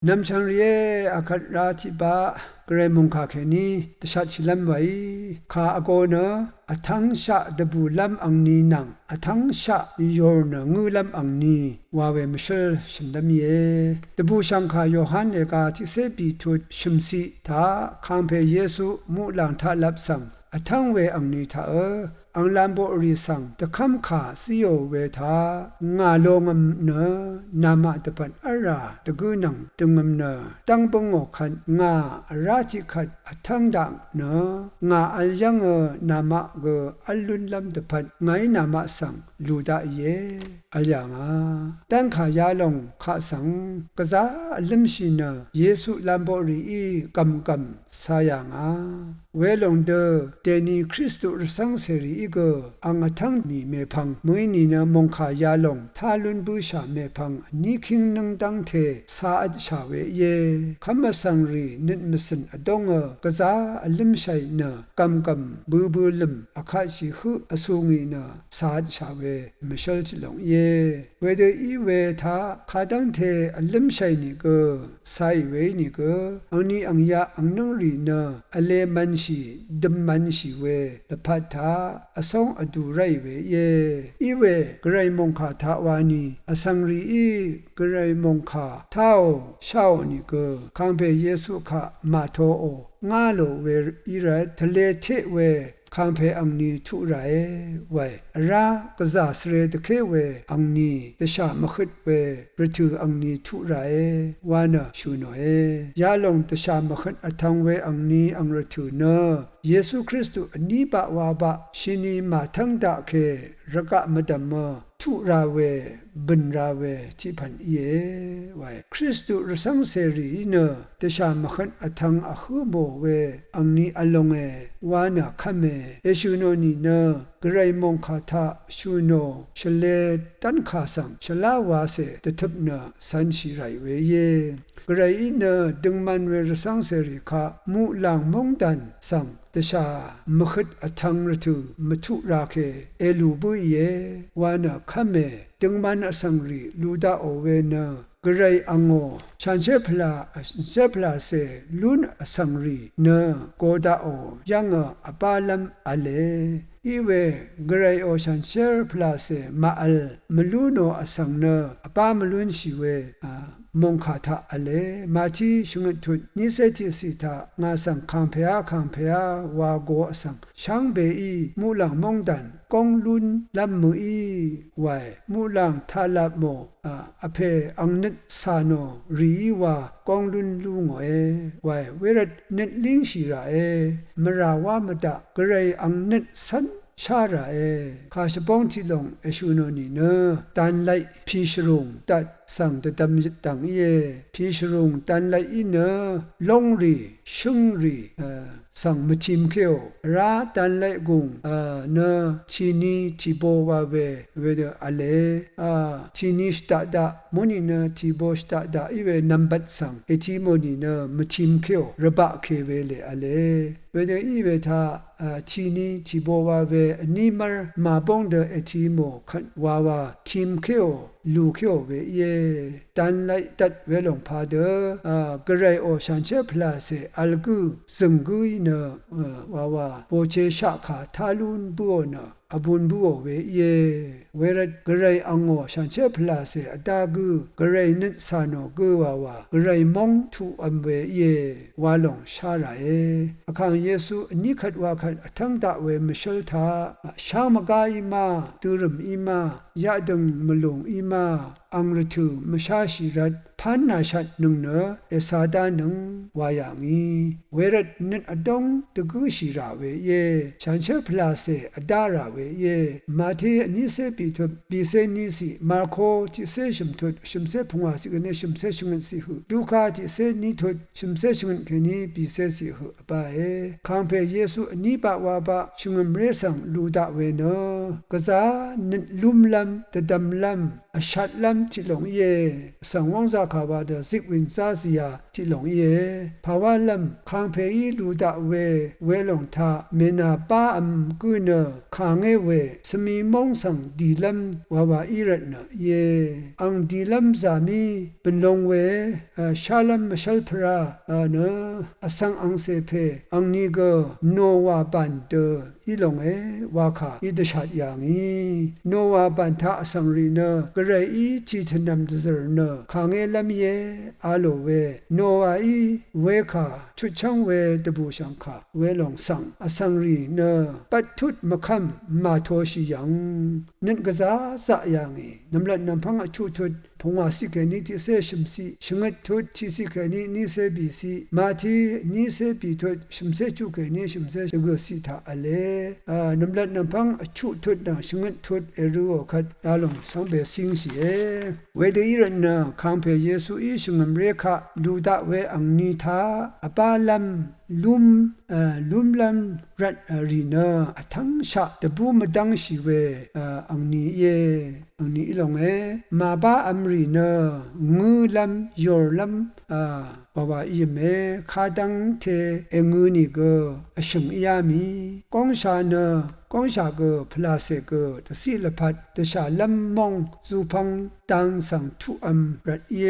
นำชังเรียอาคัดราชิบะกระไรมุงคาแค่นี้ตชัดชิลัมไว้ข้าอโกเนอทั้งชะดบูลัมอังนีนังทั้งชะยอร์เนงูลัมอังนีวาเวมเชลชินดมีเอดบูชังคาโยฮันเอกาทิเซปีทุดชิมซีทาคัมเพเยซูมูลังทาลับสังทั้งเวอังนีทาอังลัมโบรีสังตะคำขาสิโยเวทางาโลงมเนนามาตปันอาราตะกุนังตึงมเนตั้งปงอขันงาราจิขัดทั้งดังเนงาอัลยังนามาเกอัลลุนลัมตปันไงนามาสังลูดาเยอัลยังตั้งขายาลงขาสังกะซาลิมชินเยซูลัมโบรีกัมสายางเวลงเดเตนีคริสตุสังเสรีอีกอังทั้งมีเมพังมุยนีนะมงขายาลงทาลุนบูชาเมพังนี่คิงนังดังเทสาอดชาเวเยคำมาสังรีนิดมสินอดงกะซาอลิมชัยเนกัมบูลิมอาคาชิหุอสุงีเนสาอดชาเวมิเชลจิลงเยเวเดอีเวทาคาดังเทอลิมชัยนี่ก็ไซเวนี่ก็อันนี้อังยาอังนังรีเนอเลมันชีดมมันชีเวละพัทธาอสงอดูไรเวเยอีเวกไรมงคาทาวานีอสังรีอีกไรมงคาเท่าเช่านี่ก็คังเพเยซูคะมาโทโองาโลเวอีระทะเลเทเวคัมเพอังนีทุไรไว้รากะซาสเรตเคเวอังนีตชามขิดเวประถืออังนีทุไรวานะชูโนเอยาลงตชามขิดอทังเวอังนีอังระถือเนเยซูคริสต์อนีบะวาบะชินีมาทั้งดาเคระกะมะดัมมทุราเวบินราเวที่พันเยไว้คริสต์รสังเสรีเนตชามขิดอทังอะฮูโบเวอังนีอลงเอวานะคัมเมเอชูโนนีเนกไรมงคาทาชูโนชเลตันคาสังชลาวาเสตทึบเนสันชิไรเวเยกไรอินดึงมันเวรสังเสริคามูหลังมงดันสังตชามขิดอทังรทุมทุราเคเอลูบุเยวานะคัมเมดึงมันอสังรีลูดาโอเวเนกไรอังโอชันเชพลาเซลุนอสังรีเนโกดาโอยังอปาลัมอเลอีเวกรายโอชันเชอร์พลาเซมาอัลมลูโนอสังเนอปามลุนชิเวมงคาทาอเลมาทีชงทุนิเซติสิทางาสังคัมเพยวาโกอสังช่างเบอีมูลังมงดันกงลุนลัมมืออีไวมูลังทาลับโมอเพอังนิดซาโนรีวากองลุนลุงเอไวเวรดนิดลิงชีราเอมราวามตะกระไรอังนิดสันชาราเอข้าชปองที่ลงเอชูโนนีเนตันไลพีชรุงตัดสังตดำจิตตังเยพีชรุงตันไลอินเนลงรีชุงรีสังมทิมเขียวราตันไลกุงเนชีนีทิโบวาเวเดอเลชีนีสตาดาโมนีเนทิโบสตาดาอีเวนัมบัดสังเอทิโมนีเนมทิมเขียวระบะเคเวเลอเลเวเดอีเวทาชีนีทิโบวาเวนิมร์มาบงเดเอทิโมขันวาวาทิมเขียวลูเขียวเวเยตันไลตัดเวลงพาเดกระไรโอชันเชพลาเซอัลกูซึงกุยเนวาวาโปเชชะขาทาลุนบัวเนอบุญบัวเวเยเวรดกระไรอังโอชันเชพลาเซอดากูกระไรนิสาโนกูวาวากระไรมงทูอัมเวเยวาลงชาราเออคังเยซูนิคัดวาคันทั้งตะเวมชลทาชามกายมาตุรมอีมายะดึงมลงอีมาอังรทุมชาชิรัดพันนาชัดนึงเนเอสาดานึงวาอย่างนี้เวรดนิดอดงตะกุชิราเวเยฉันเชพลาเซอดาราเวเยมาเทนิเซปิทุปีเซนิสิมาโคจิเซชิมทุชิมเซพงวาสิกเนชิมเซชงนสิหุดูคาจิเซนิทุชิมเซชงนเคนีปีเซสิหุปะเอคัมเพเยซูอนิบะวาบะชงมเรสังลูดาเวเนกะซานิลุมลัมตะดัมลัมอชัดลัมจิลงเยสังวังซา คาบาเดซิกวินซาซิยาที่หลงเยภาวะลำคางเพอีลูดาเวหลงทาเมนาป้าอัมกุเนคางเอเวสมีมงสังดีลำวาอีรัตนะเยอังดีลำจามีเป็นลงเวชาลัมมชัลพราเนอสังอังเซเพอังนี้ก็โนวาบันเดอีหลงวาคาอีเดชัดอย่างนี้โนวาบันทาสังรีเนกระไรอีจีทนำดซร์เนคางเอลำเยอาโลเวโนวาอีเวคาชุดช่างเวตบูชังคาเวหลงสังอสังรีเนปัดทุดมะคัมมาโทชิยังนั่นก็จะสะอย่างนี้น้ำละน้ำพังอชุทุดพงว่าสิแค่นี้ที่เสชิมสีชงทุดที่สิแค่นี้นี่เสบีสีมาที่นี่เสบีทุดชิมเสจุแค่นี้ชิมเสจก็สิท่าอะไรน้ำละน้ำพังอชุทุดนะชงทุดรู้ขัดตาลงสังเบสิงสีเวดีรันนะคำเพยเยซูอีชงมเรคาดูดาเวอังนิทาอปาลัมลุมลัมรัดรีนาทั้งชาตบูมดังชีเวอังนี้ลงมาบ้าอัมรีนางูลัมยอร์ลัมว่าอีเมคาดังเทงูนี่ก็ชิงยามีกองชาเนกองชาก็พลาเซก็ตสิลพัดตชาลัมมงซูพังตังสังทุอัมรัดเย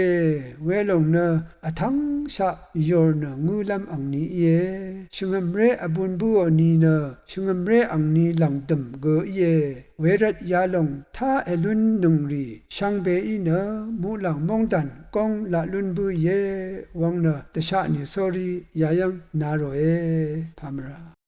เวลงเนทั้งชายอร์นงูลัมอังนี้เยชงมเรอบุนบัวนีเนชงมเรอังนี้หลังดมก็เยเวรัดยาลงท่าเอลุนนุงรีช่างเบอีเนมูหลังมองดันกองละลุนบุเยวังเนตชานิโซรียายังนาโรเอพามรา